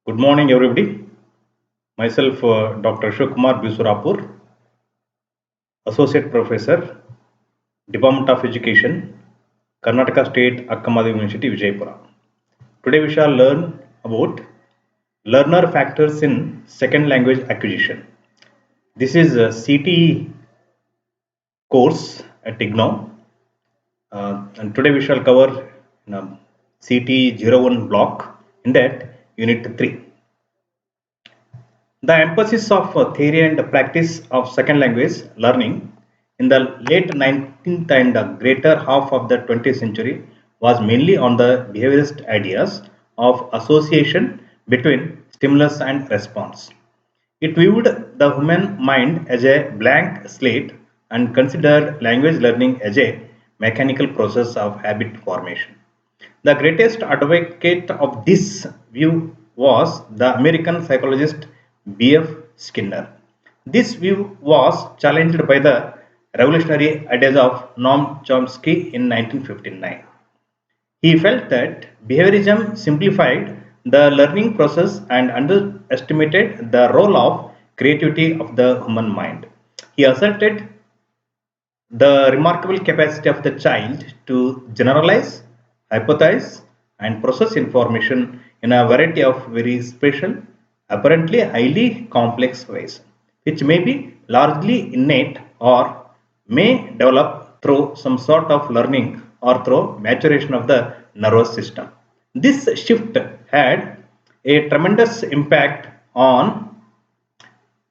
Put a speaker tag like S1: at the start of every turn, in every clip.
S1: Good morning, everybody. Myself, Dr. Ashok Bisurapur, Associate Professor, Department of Education, Karnataka State Akkamadi University, Vijaypura. Today, we shall learn about learner factors in second language acquisition. This is a CTE course at IGNOU, and today we shall cover CTE 01 block in that Unit 3. The emphasis of theory and practice of second language learning in the late 19th and greater half of the 20th century was mainly on the behaviorist ideas of association between stimulus and response. It viewed the human mind as a blank slate and considered language learning as a mechanical process of habit formation. The greatest advocate of this view was the American psychologist B.F. Skinner. This view was challenged by the revolutionary ideas of Noam Chomsky in 1959. He felt that behaviorism simplified the learning process and underestimated the role of creativity of the human mind. He asserted the remarkable capacity of the child to generalize, hypothesize, and process information in a variety of very special, apparently highly complex ways, which may be largely innate or may develop through some sort of learning or through maturation of the nervous system. This shift had a tremendous impact on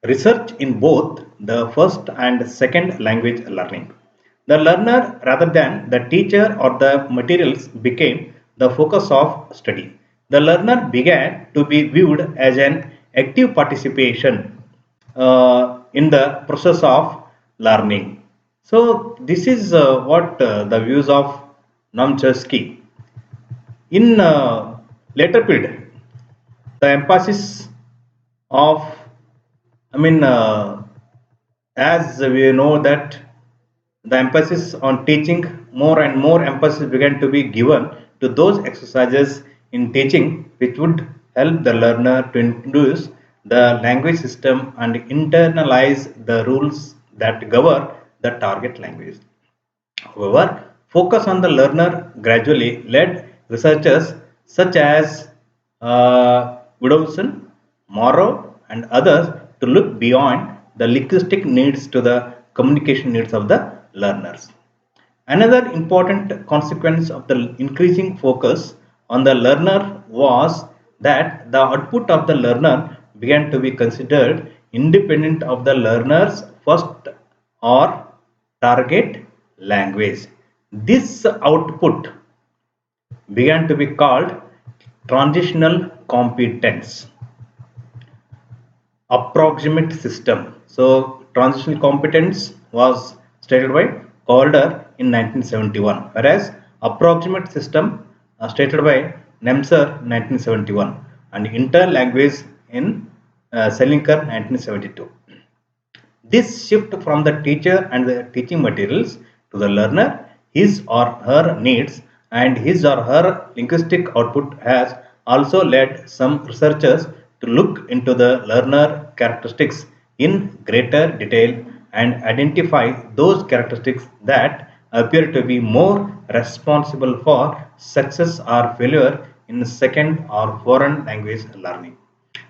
S1: research in both the first and second language learning. The learner, rather than the teacher or the materials, became the focus of study. The learner began to be viewed as an active participation in the process of learning. So, this is what the views of Noam Chomsky. In later period, the emphasis of as we know that the emphasis on teaching, more and more emphasis began to be given to those exercises in teaching which would help the learner to introduce the language system and internalize the rules that govern the target language. However, focus on the learner gradually led researchers such as Goodhousen, Morrow, and others to look beyond the linguistic needs to the communication needs of the learners. Another important consequence of the increasing focus on the learner was that the output of the learner began to be considered independent of the learner's first or target language. This output began to be called transitional competence approximate system. So transitional competence was stated by Calder in 1971, whereas approximate system stated by Nemser 1971 and interlanguage in Selinker 1972. This shift from the teacher and the teaching materials to the learner, his or her needs and his or her linguistic output has also led some researchers to look into the learner characteristics in greater detail and identify those characteristics that appear to be more responsible for success or failure in second or foreign language learning.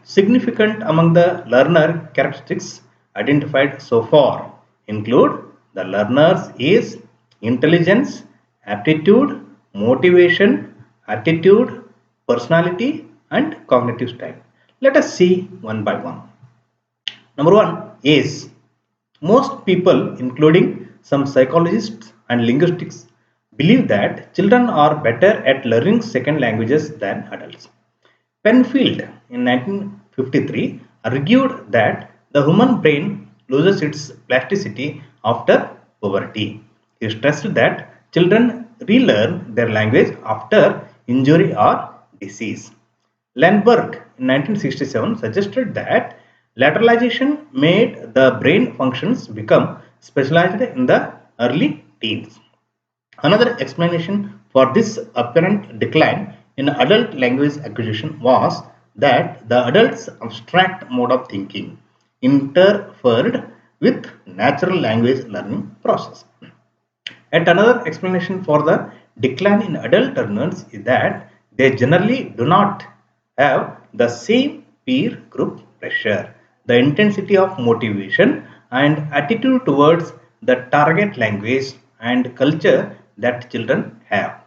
S1: Significant among the learner characteristics identified so far include the learner's age, intelligence, aptitude, motivation, attitude, personality, and cognitive style. Let us see one by one. Number one is most people, including some psychologists and linguistics, believe that children are better at learning second languages than adults. Penfield in 1953 argued that the human brain loses its plasticity after puberty. He stressed that children relearn their language after injury or disease. Landberg in 1967 suggested that lateralization made the brain functions become specialized in the early teens. Another explanation for this apparent decline in adult language acquisition was that the adult's abstract mode of thinking interfered with natural language learning process. Yet another explanation for the decline in adult learners is that they generally do not have the same peer group pressure, the intensity of motivation, and attitude towards the target language and culture that children have.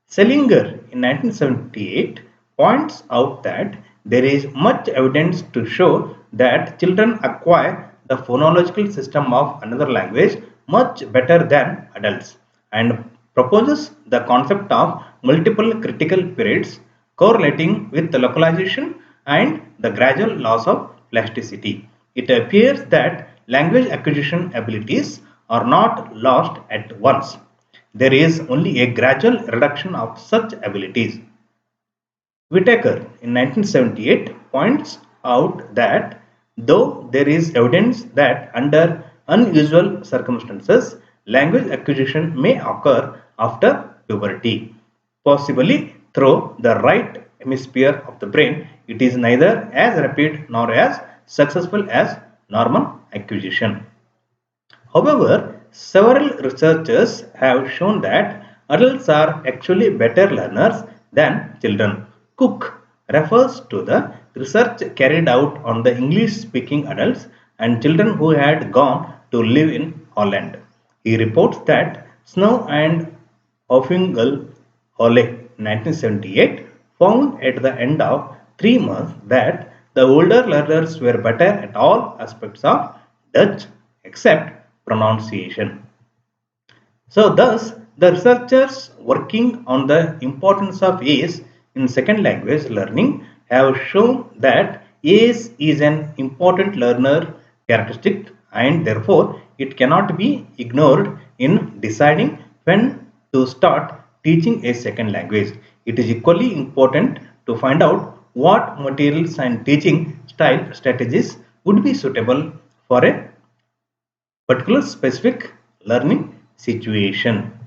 S1: Selinger in 1978 points out that there is much evidence to show that children acquire the phonological system of another language much better than adults, and proposes the concept of multiple critical periods correlating with the localization and the gradual loss of plasticity. It appears that language acquisition abilities are not lost at once. There is only a gradual reduction of such abilities. Whittaker in 1978 points out that though there is evidence that under unusual circumstances, language acquisition may occur after puberty, possibly through the right hemisphere of the brain, it is neither as rapid nor as successful as normal acquisition. However, several researchers have shown that adults are actually better learners than children. Cook refers to the research carried out on the English speaking adults and children who had gone to live in Holland. He reports that Snow and Hoffingel Holle 1978 found at the end of 3 months that the older learners were better at all aspects of Dutch except pronunciation. So, thus, the researchers working on the importance of ACE in second language learning have shown that ACE is an important learner characteristic and therefore it cannot be ignored in deciding when to start teaching a second language. It is equally important to find out what materials and teaching style strategies would be suitable for a particular specific learning situation.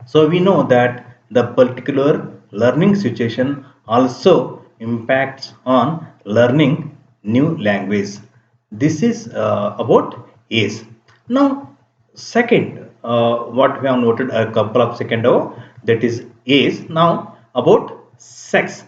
S1: So we know that the particular learning situation also impacts on learning new language. This is about age. Now, second, what we have noted a couple of seconds ago, that is age. Now about sex.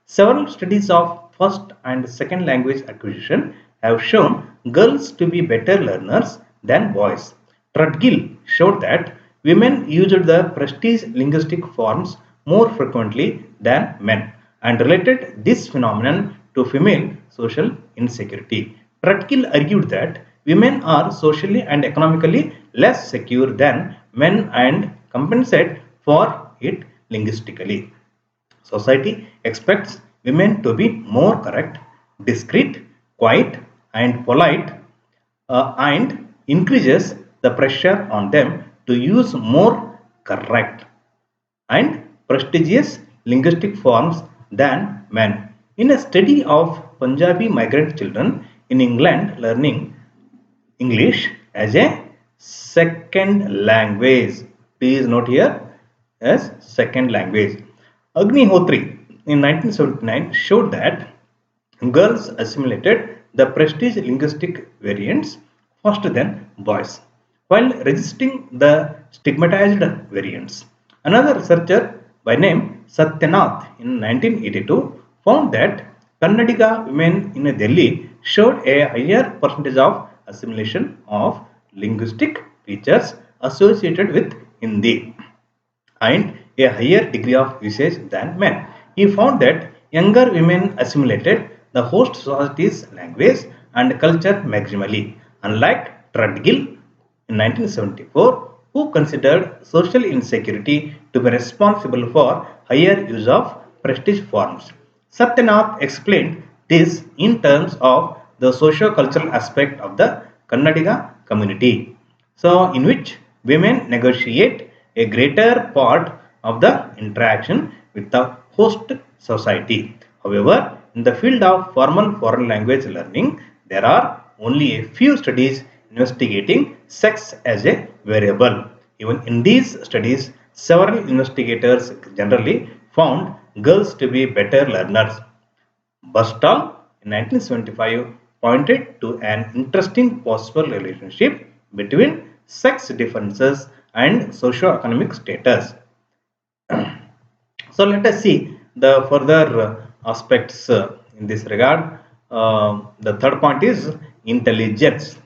S1: Several studies of first and second language acquisition have shown girls to be better learners than boys. Trudgill showed that women used the prestige linguistic forms more frequently than men and related this phenomenon to female social insecurity. Trudgill argued that women are socially and economically less secure than men and compensate for it linguistically. Society expects women to be more correct, discreet, quiet, and polite, and increases the pressure on them to use more correct and prestigious linguistic forms than men. In a study of Punjabi migrant children in England learning English as a second language. Please note here as second language. Agnihotri in 1979 showed that girls assimilated the prestige linguistic variants faster than boys, while resisting the stigmatized variants. Another researcher by name Satyanath in 1982 found that Kannadiga women in Delhi showed a higher percentage of assimilation of linguistic features associated with Hindi and a higher degree of usage than men. He found that younger women assimilated the host society's language and culture maximally, unlike Trudgill in 1974, who considered social insecurity to be responsible for higher use of prestige forms. Satyanath explained this in terms of the socio-cultural aspect of the Kannadiga community, so in which women negotiate a greater part of the interaction with the host society. However, in the field of formal foreign language learning, there are only a few studies investigating sex as a variable. Even in these studies, several investigators generally found girls to be better learners. Bustall in 1975 pointed to an interesting possible relationship between sex differences and socio-economic status. So let us see the further aspects in this regard. The third point is intelligence.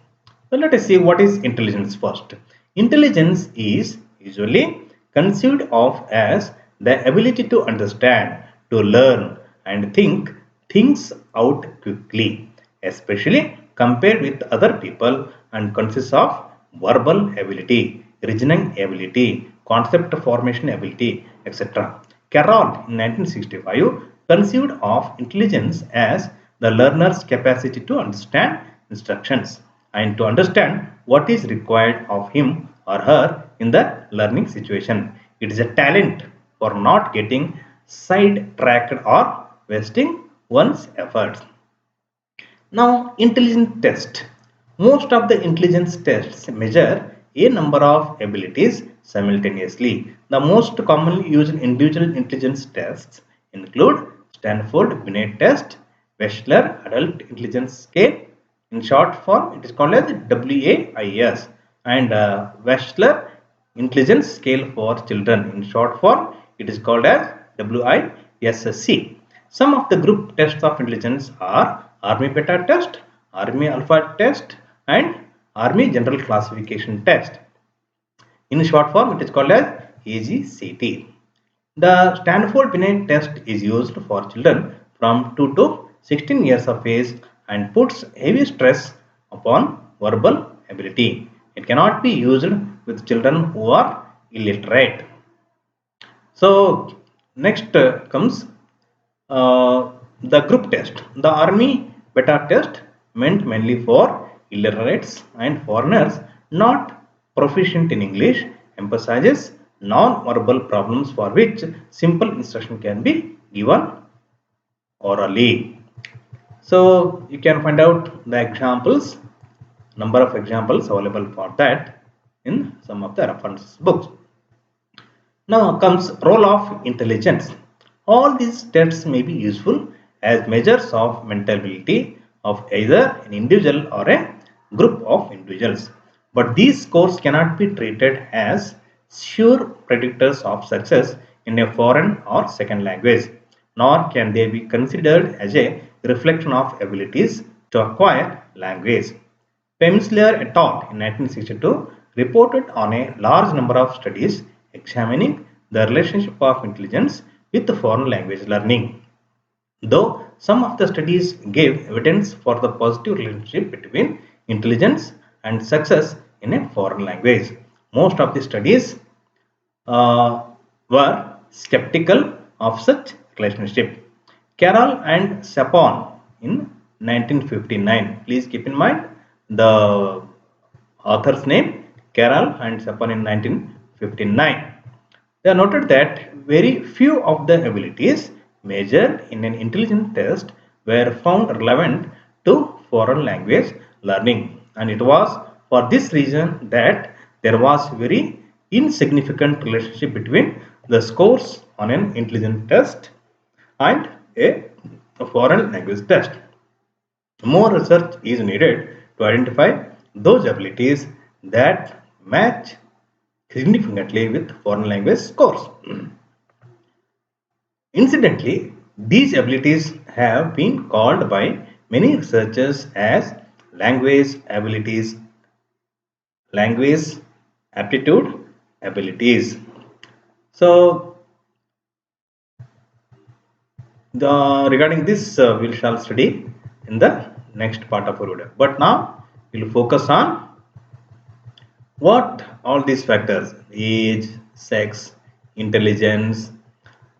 S1: So let us see what is intelligence first. Intelligence is usually conceived of as the ability to understand, to learn and think things out quickly, especially compared with other people, and consists of verbal ability, reasoning ability, concept formation ability, etc. Carroll in 1965 conceived of intelligence as the learner's capacity to understand instructions and to understand what is required of him or her in the learning situation. It is a talent for not getting sidetracked or wasting one's efforts. Now, intelligence test. Most of the intelligence tests measure a number of abilities simultaneously. The most commonly used individual intelligence tests include Stanford Binet test, Wechsler Adult Intelligence Scale. In short form, it is called as WAIS, and Wechsler Intelligence Scale for Children. In short form, it is called as WISC. Some of the group tests of intelligence are Army Beta Test, Army Alpha Test, and Army General Classification Test. In short form, it is called as AGCT. The Stanford Binet test is used for children from 2 to 16 years of age and puts heavy stress upon verbal ability. It cannot be used with children who are illiterate. So, next comes the group test. The Army Beta test meant mainly for illiterates and foreigners not proficient in English, emphasizes non-verbal problems for which simple instruction can be given orally. So you can find out the examples, number of examples available for that in some of the reference books. Now comes role of intelligence. All these tests may be useful as measures of mental ability of either an individual or a group of individuals. But these scores cannot be treated as sure predictors of success in a foreign or second language, nor can they be considered as a reflection of abilities to acquire language. Pemsler et al. In 1962 reported on a large number of studies examining the relationship of intelligence with foreign language learning. Though some of the studies gave evidence for the positive relationship between intelligence and success in a foreign language, most of the studies uh, were skeptical of such relationship. Carroll and Sapon in 1959. Please keep in mind the author's name, Carroll and Sapon in 1959. They noted that very few of the abilities measured in an intelligence test were found relevant to foreign language learning, and it was for this reason that there was very insignificant relationship between the scores on an intelligence test and a foreign language test. More research is needed to identify those abilities that match significantly with foreign language scores. Incidentally, these abilities have been called by many researchers as language abilities, language aptitude abilities. So, regarding this, we shall study in the next part of our video. But now we will focus on what all these factors: age, sex, intelligence,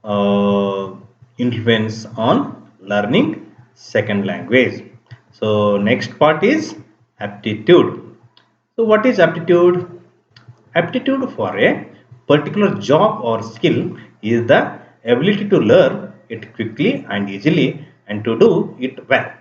S1: uh, influence on learning second language. So next part is aptitude. So what is aptitude? Aptitude for a particular job or skill is the ability to learn it quickly and easily and to do it well.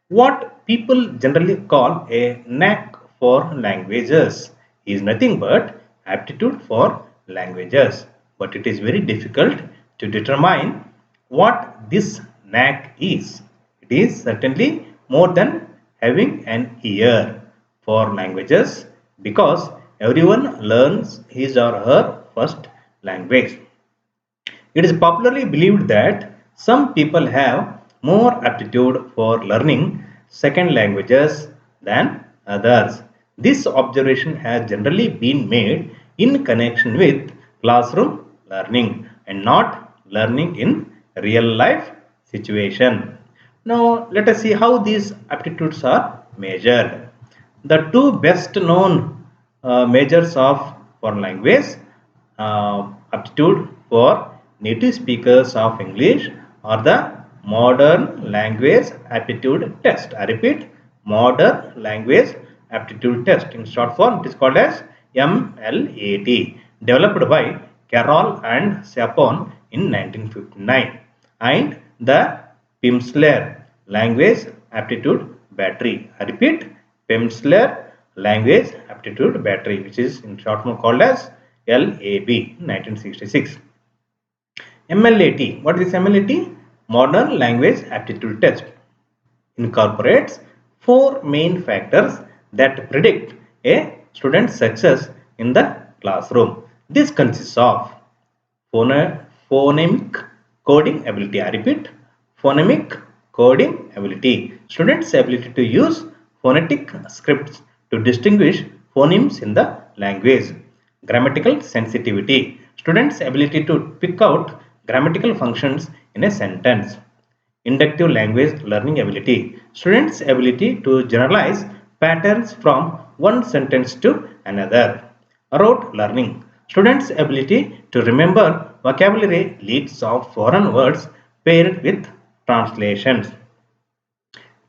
S1: What people generally call a knack for languages is nothing but aptitude for languages. But it is very difficult to determine what this knack is. It is certainly more than having an ear for languages because everyone learns his or her first language. It is popularly believed that some people have more aptitude for learning second languages than others. This observation has generally been made in connection with classroom learning and not learning in real life situation. Now let us see how these aptitudes are measured. The two best known measures of for language aptitude for native speakers of English are the Modern Language Aptitude Test. I repeat, Modern Language Aptitude Test. In short form, it is called as MLAT, developed by Carroll and Sapon in 1959, and the Pimsleur Language Aptitude Battery. I repeat, Pimsleur Language Aptitude Battery, which is in short form called as LAB, 1966. MLAT. What is MLAT? Modern Language Aptitude Test incorporates four main factors that predict a student's success in the classroom. This consists of phonemic coding ability. I repeat, phonemic coding ability. Students' ability to use phonetic scripts to distinguish phonemes in the language. Grammatical sensitivity. Students' ability to pick out grammatical functions in a sentence. Inductive language learning ability. Students' ability to generalize patterns from one sentence to another. Rote learning. Students' ability to remember vocabulary lists of foreign words paired with translations.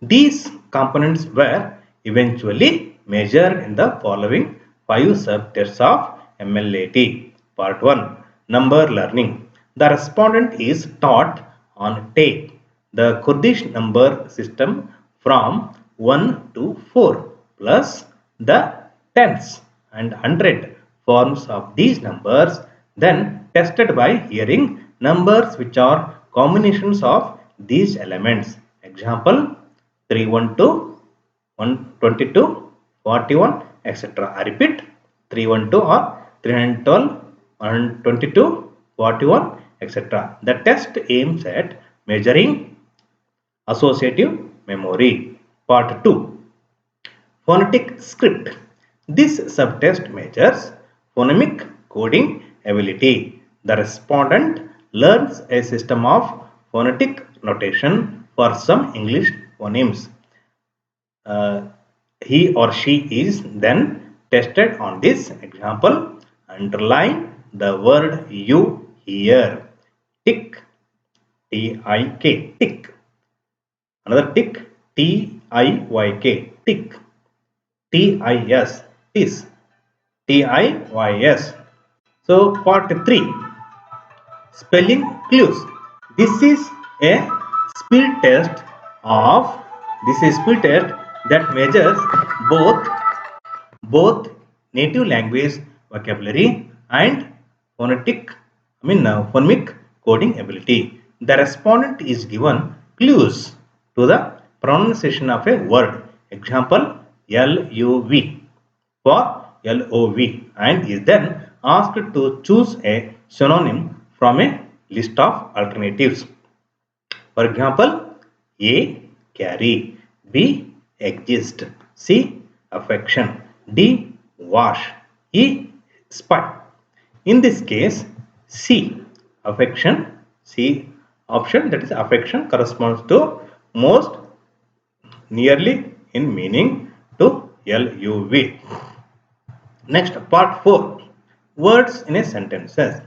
S1: These components were eventually measured in the following five subtests of MLAT. Part 1. Number learning. The respondent is taught on tape the Kurdish number system from 1 to 4 plus the tens and hundred forms of these numbers, then tested by hearing numbers which are combinations of these elements. Example, 312, 122, 41, etc. I repeat, 312 or 312, 122, 41, etc. The test aims at measuring associative memory. Part 2. Phonetic script. This subtest measures phonemic coding ability. The respondent learns a system of phonetic notation for some English phonemes. He or she is then tested on this. Example, underline the word you hear. Tick, T-I-K, tick. Another tick, T-I-Y-K, tick. T-I-S, tis. T-I-Y-S. So part 3, spelling clues. This is a speed test of speed test that measures both native language vocabulary and phonemic coding ability. The respondent is given clues to the pronunciation of a word. Example, LUV for LOV, and is then asked to choose a synonym from a list of alternatives. For example, A, carry, B, exist, C, affection, D, wash, E, spy. In this case, C, affection, C option, that is affection, corresponds to most nearly in meaning to LUV. Next, part 4, words in a sentences.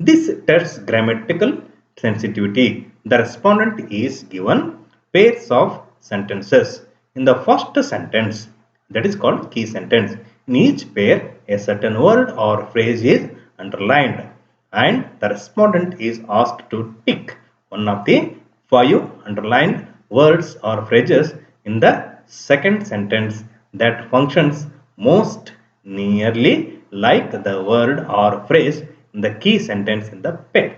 S1: This tests grammatical sensitivity. The respondent is given pairs of sentences. In the first sentence, that is called key sentence, in each pair a certain word or phrase is underlined and the respondent is asked to tick one of the 5 underlined words or phrases in the second sentence that functions most nearly like the word or phrase in the key sentence in the pair.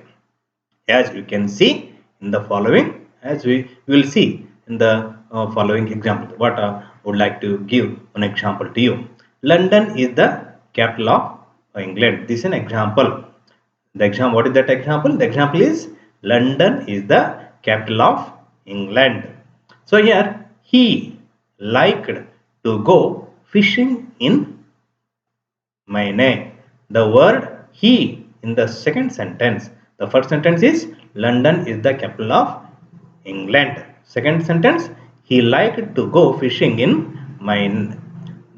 S1: As you can see in the following, as we will see, in the following example. What would like to give an example to you. London is the capital of England. This is an example. What is that example? The example is London is the capital of England. So here he liked to go fishing in Maine. The word he in the second sentence. The first sentence is London is the capital of England. Second sentence, he liked to go fishing in Maine.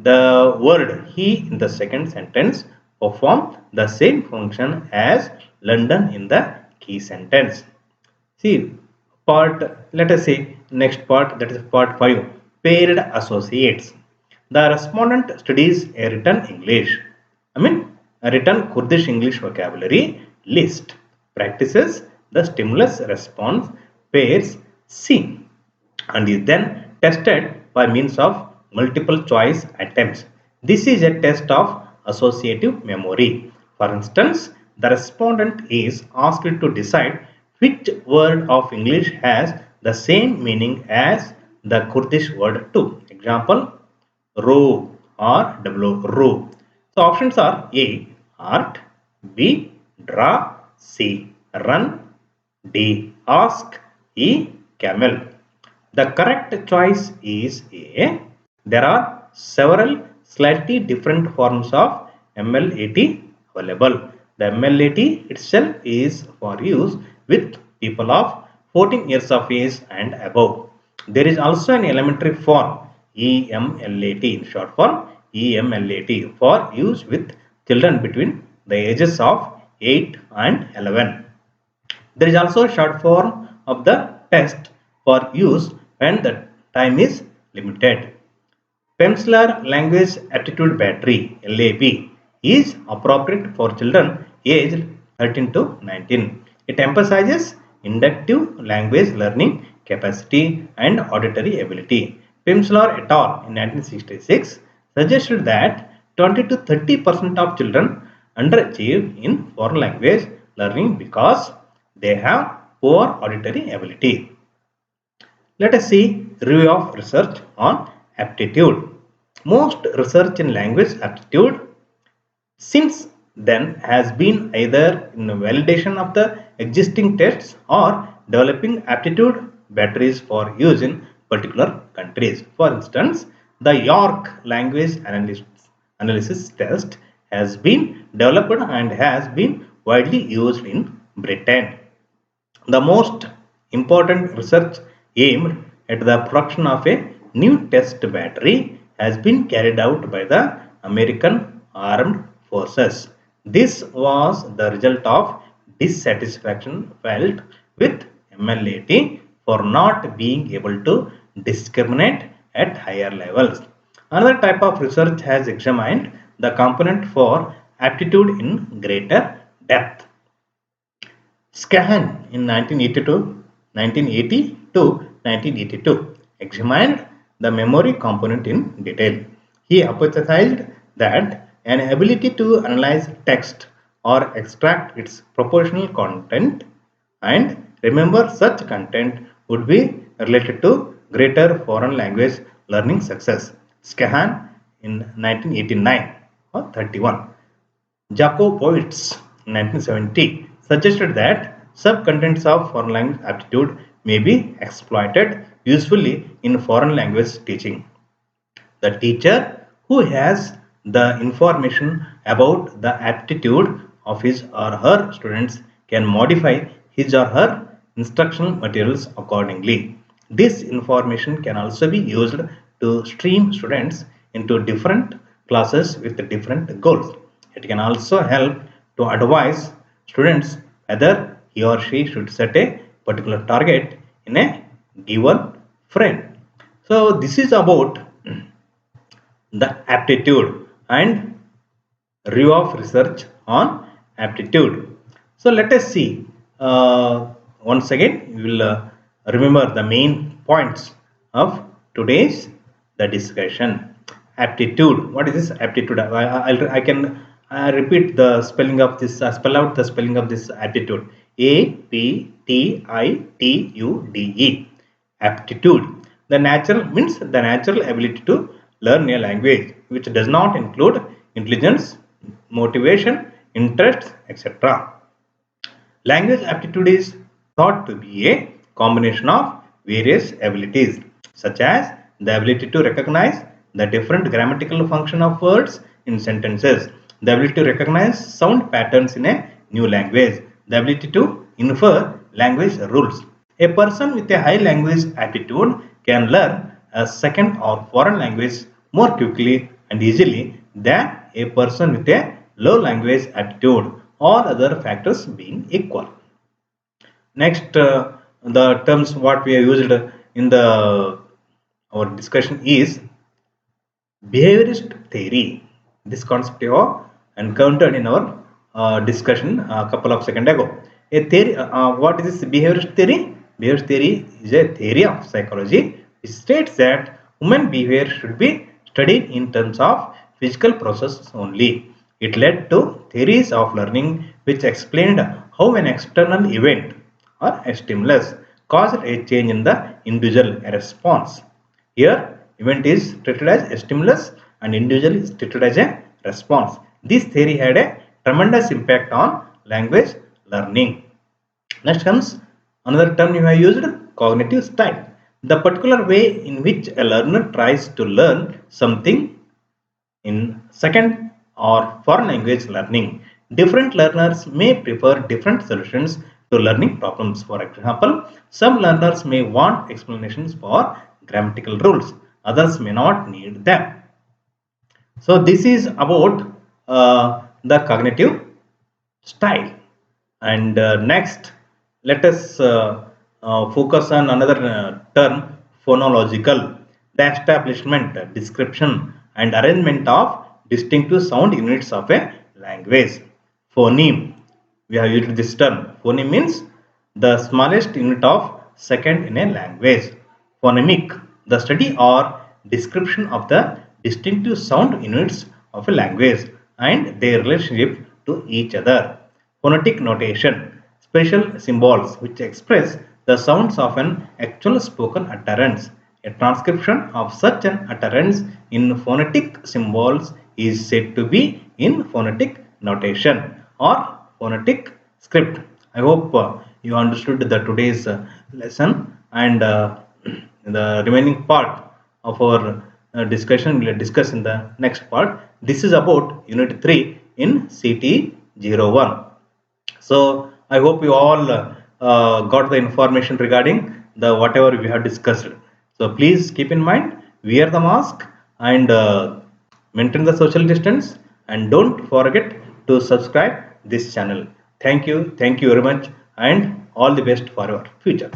S1: The word he in the second sentence perform the same function as London in the key sentence. See, let us say next part, that is part 5, paired associates. The respondent studies a written English, a written Kurdish English vocabulary list, practices the stimulus response pairs C, and is then tested by means of multiple choice attempts. This is a test of associative memory. For instance, the respondent is asked to decide which word of English has the same meaning as the Kurdish word to. Example, row or row. So options are A, art, B, draw, C, run, D, ask, E, camel. The correct choice is A. There are several slightly different forms of MLAT available. The MLAT itself is for use with people of 14 years of age and above. There is also an elementary form EMLAT, in short form EMLAT, for use with children between the ages of 8 and 11. There is also a short form of the test for use when the time is limited. Pemsleur Language Aptitude Battery (LAB) is appropriate for children aged 13 to 19. It emphasizes inductive language learning capacity and auditory ability. Pemsleur et al. In 1966 suggested that 20 to 30% of children underachieve in foreign language learning because they have poor auditory ability. Let us see review of research on aptitude. Most research in language aptitude since then has been either in validation of the existing tests or developing aptitude batteries for use in particular countries. For instance, the York language analysis test has been developed and has been widely used in Britain. The most important research aimed at the production of a new test battery has been carried out by the American Armed Forces. This was the result of dissatisfaction felt with MLAT for not being able to discriminate at higher levels. Another type of research has examined the component for aptitude in greater depth. Scahan in 1980 to 1982 examined the memory component in detail. He hypothesized that an ability to analyze text or extract its proportional content and remember such content would be related to greater foreign language learning success. Scahan in 1989 or 31. Jakobowitz in 1970 suggested that subcontents of foreign language aptitude may be exploited usefully in foreign language teaching. The teacher who has the information about the aptitude of his or her students can modify his or her instructional materials accordingly. This information can also be used to stream students into different classes with different goals. It can also help to advise students whether he or she should set a particular target in a given frame. So this is about the aptitude and review of research on aptitude. So let us see once again we will remember the main points of today's the discussion. Aptitude. What is this aptitude? I can repeat the spelling of this. Spell out the spelling of this aptitude. APTITUDE. Aptitude. The natural means the natural ability to learn a language, which does not include intelligence, motivation, interests, etc. Language aptitude is thought to be a combination of various abilities, such as the ability to recognize the different grammatical function of words in sentences, the ability to recognize sound patterns in a new language, the ability to infer language rules. A person with a high language aptitude can learn a second or foreign language more quickly and easily than a person with a low language aptitude, all other factors being equal. Next, the terms what we have used in the our discussion is behaviorist theory. This concept you have encountered in our discussion a couple of seconds ago. A theory, what is this behaviorist theory? Behaviorist theory is a theory of psychology which states that human behavior should be studied in terms of physical processes only. It led to theories of learning which explained how an external event or a stimulus caused a change in the individual response. Here, event is treated as a stimulus and individual is treated as a response. This theory had a tremendous impact on language learning. Next comes another term you have used, cognitive style. The particular way in which a learner tries to learn something in second or foreign language learning. Different learners may prefer different solutions to learning problems. For example, some learners may want explanations for grammatical rules, others may not need them. So, this is about the cognitive style. And next, let us focus on another term, phonological, the establishment, description, and arrangement of distinctive sound units of a language. Phoneme, we have used this term. Phoneme means the smallest unit of second in a language. Phonemic, the study or description of the distinctive sound units of a language and their relationship to each other. Phonetic notation, special symbols which express the sounds of an actual spoken utterance. A transcription of such an utterance in phonetic symbols is said to be in phonetic notation or phonetic script. I hope you understood the today's lesson, and the remaining part of our discussion we will discuss in the next part. This is about Unit 3 in CT01. So I hope you all got the information regarding the whatever we have discussed. So please keep in mind, wear the mask and maintain the social distance, and don't forget to subscribe this channel. Thank you very much, and all the best for your future.